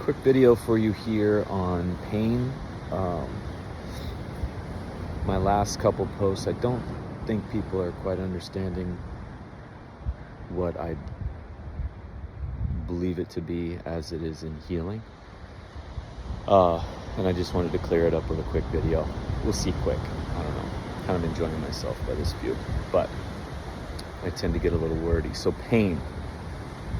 quick video for you here on pain. My last couple posts, I don't think people are quite understanding what I believe it to be as it is in healing. And I just wanted to clear it up with a quick video. We'll see quick. I don't know. Kind of enjoying myself by this view, but I tend to get a little wordy. So pain.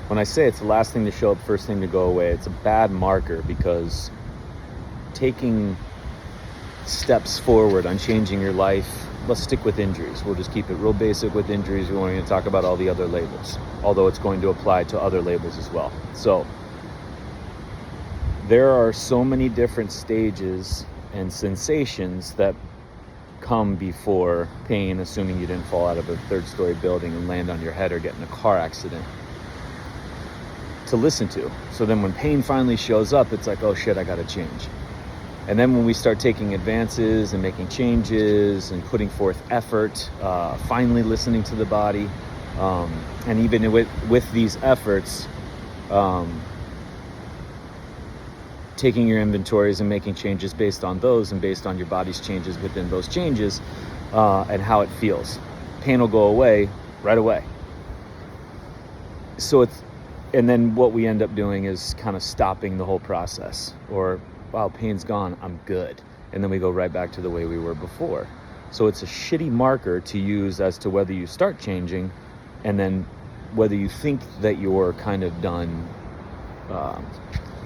When I say it's the last thing to show up, first thing to go away, it's a bad marker, because taking steps forward on changing your life, let's stick with injuries. We'll just keep it real basic with injuries. We won't even talk about all the other labels, although it's going to apply to other labels as well. So there are so many different stages and sensations that come before pain, assuming you didn't fall out of a third-story building and land on your head or get in a car accident, to listen to. So then when pain finally shows up, it's like, oh shit, I gotta change. And then when we start taking advances and making changes and putting forth effort, finally listening to the body, and even with these efforts, taking your inventories and making changes based on those and based on your body's changes within those changes, and how it feels. Pain will go away right away. And then what we end up doing is kind of stopping the whole process. Or, wow, pain's gone, I'm good. And then we go right back to the way we were before. So it's a shitty marker to use as to whether you start changing, and then whether you think that you're kind of done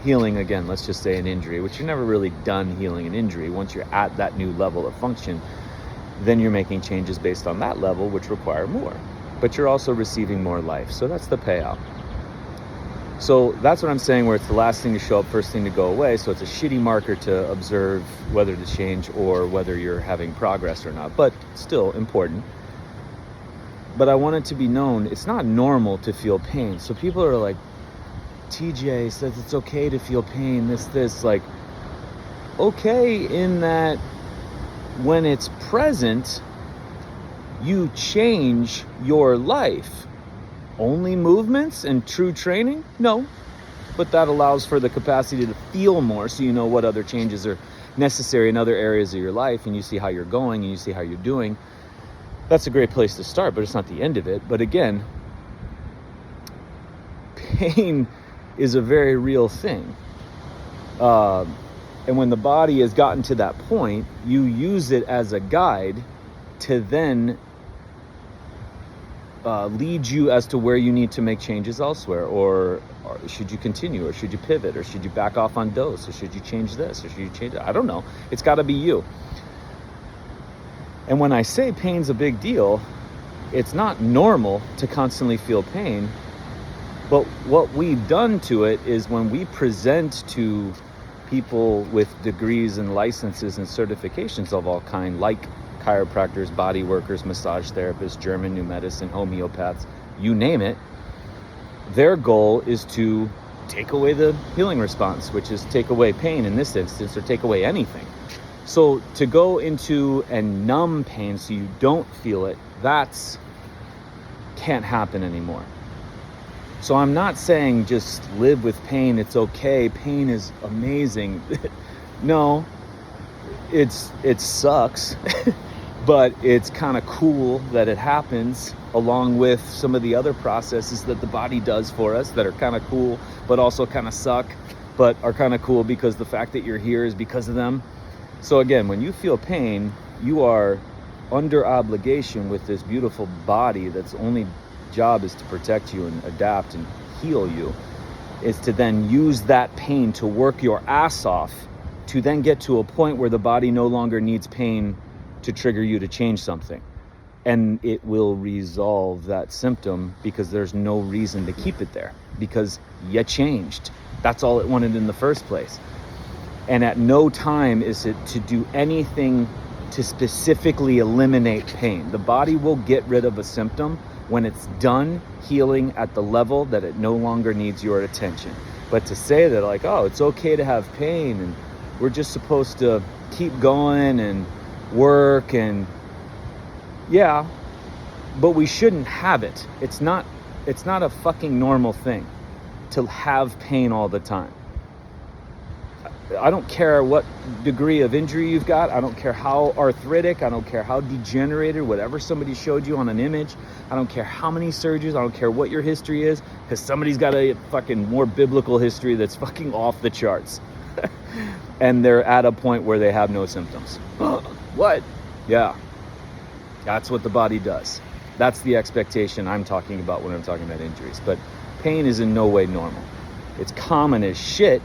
healing, again, let's just say an injury, which you're never really done healing an injury. Once you're at that new level of function, then you're making changes based on that level, which require more. But you're also receiving more life. So that's the payout. So that's what I'm saying, where it's the last thing to show up, first thing to go away. So it's a shitty marker to observe whether to change or whether you're having progress or not, but still important. But I want it to be known, it's not normal to feel pain. So people are like, TJ says it's okay to feel pain, this, like, okay, in that when it's present, you change your life. Only movements and true training? No. But that allows for the capacity to feel more, so you know what other changes are necessary in other areas of your life, and you see how you're going and you see how you're doing. That's a great place to start, but it's not the end of it. But again, pain is a very real thing. And when the body has gotten to that point, you use it as a guide to then lead you as to where you need to make changes elsewhere, or should you continue, or should you pivot, or should you back off on dose, or should you change this, or should you change it? I don't know. It's got to be you. And when I say pain's a big deal, it's not normal to constantly feel pain, but what we've done to it is when we present to people with degrees and licenses and certifications of all kind, like chiropractors, body workers, massage therapists, German new medicine, homeopaths, you name it, their goal is to take away the healing response, which is take away pain in this instance, or take away anything. So to go into and numb pain so you don't feel it, that's can't happen anymore. So I'm not saying just live with pain, it's okay, pain is amazing. No, it sucks. But it's kind of cool that it happens, along with some of the other processes that the body does for us that are kind of cool, but also kind of suck, but are kind of cool because the fact that you're here is because of them. So again, when you feel pain, you are under obligation with this beautiful body that's only job is to protect you and adapt and heal you, is to then use that pain to work your ass off to then get to a point where the body no longer needs pain to trigger you to change something. And it will resolve that symptom because there's no reason to keep it there, because you changed. That's all it wanted in the first place. And at no time is it to do anything to specifically eliminate pain. The body will get rid of a symptom when it's done healing at the level that it no longer needs your attention. But to say that, like, oh, it's okay to have pain and we're just supposed to keep going and work, and yeah, but we shouldn't have it. It's not a fucking normal thing to have pain all the time. I don't care what degree of injury you've got. I don't care how arthritic. I don't care how degenerated, whatever somebody showed you on an image. I don't care how many surgeries. I don't care what your history is, because somebody's got a fucking more biblical history that's fucking off the charts. And they're at a point where they have no symptoms. What? Yeah. That's what the body does. That's the expectation I'm talking about when I'm talking about injuries. But pain is in no way normal. It's common as shit.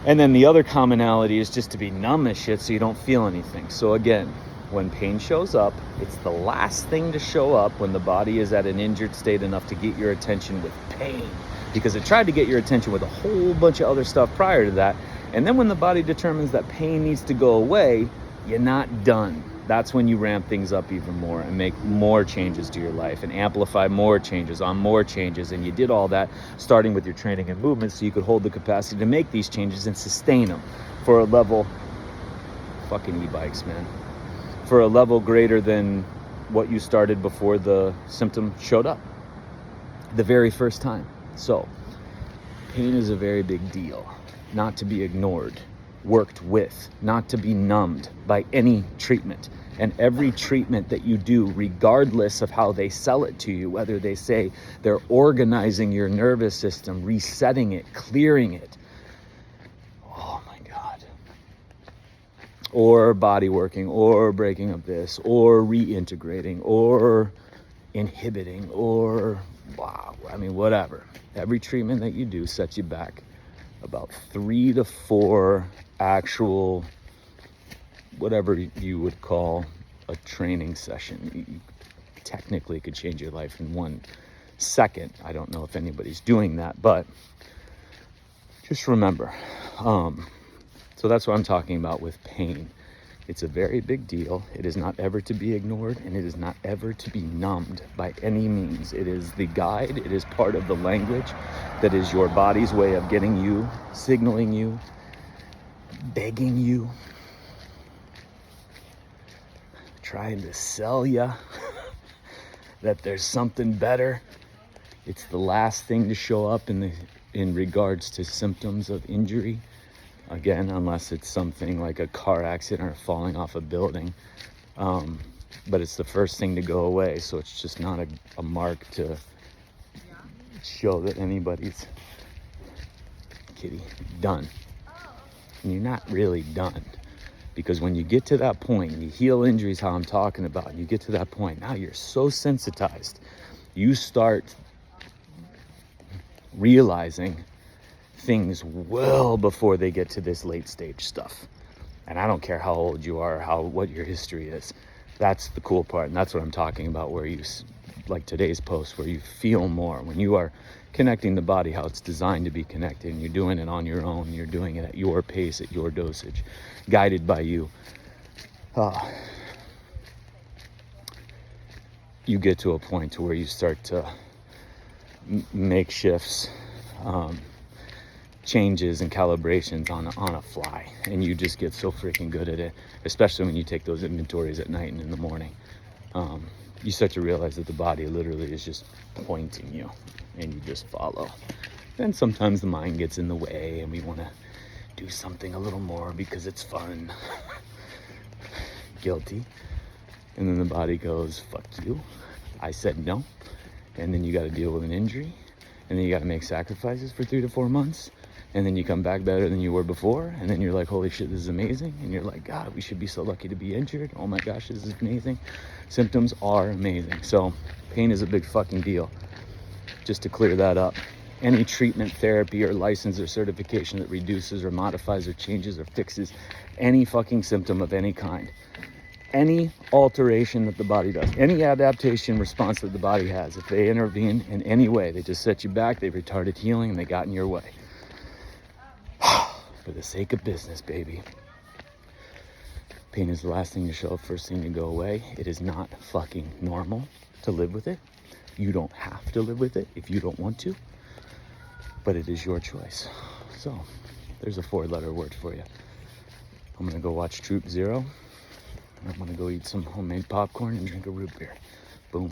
And then the other commonality is just to be numb as shit so you don't feel anything. So again, when pain shows up, it's the last thing to show up when the body is at an injured state enough to get your attention with pain. Because it tried to get your attention with a whole bunch of other stuff prior to that. And then when the body determines that pain needs to go away, you're not done. That's when you ramp things up even more and make more changes to your life and amplify more changes on more changes. And you did all that starting with your training and movement so you could hold the capacity to make these changes and sustain them for a level, fucking e-bikes, man, for a level greater than what you started before the symptom showed up the very first time. So pain is a very big deal, not to be ignored, worked with, not to be numbed by any treatment. And every treatment that you do, regardless of how they sell it to you, whether they say they're organizing your nervous system, resetting it, clearing it, oh my God, or body working, or breaking up this, or reintegrating, or inhibiting, or wow, I mean, whatever. Every treatment that you do sets you back about 3 to 4 actual, whatever you would call a training session. You technically could change your life in 1 second. I don't know if anybody's doing that, but just remember. So that's what I'm talking about with pain. It's a very big deal. It is not ever to be ignored, and it is not ever to be numbed by any means. It is the guide. It is part of the language that is your body's way of getting you, signaling you, begging you, trying to sell you that there's something better. It's the last thing to show up in regards to symptoms of injury. Again, unless it's something like a car accident or falling off a building. But it's the first thing to go away, so it's just not a mark to show that anybody's done. And you're not really done. Because when you get to that point, you heal injuries how I'm talking about, and you get to that point, now you're so sensitized, you start realizing things well before they get to this late stage stuff. And I don't care how old you are, what your history is. That's the cool part, and that's what I'm talking about, where you, like today's post, where you feel more when you are connecting the body how it's designed to be connected, and you're doing it on your own, you're doing it at your pace, at your dosage, guided by you. You get to a point to where you start to make shifts, changes and calibrations on a fly, and you just get so freaking good at it, especially when you take those inventories at night and in the morning. You start to realize that the body literally is just pointing you, and you just follow. Then sometimes the mind gets in the way, and we want to do something a little more because it's fun. Guilty. And then the body goes, fuck you, I said no. And then you got to deal with an injury, and then you got to make sacrifices for 3 to 4 months, and then you come back better than you were before, and then you're like, holy shit, this is amazing. And you're like, God, we should be so lucky to be injured. Oh my gosh, this is amazing. Symptoms are amazing. So pain is a big fucking deal. Just to clear that up, any treatment, therapy, or license or certification that reduces or modifies or changes or fixes any fucking symptom of any kind, any alteration that the body does, any adaptation response that the body has, if they intervene in any way, they just set you back, they retarded healing, and they got in your way. For the sake of business, baby. Pain is the last thing to show up, first thing to go away. It is not fucking normal to live with it. You don't have to live with it if you don't want to, but it is your choice. So there's a 4-letter word for you. I'm gonna go watch Troop Zero. I'm gonna go eat some homemade popcorn and drink a root beer. Boom.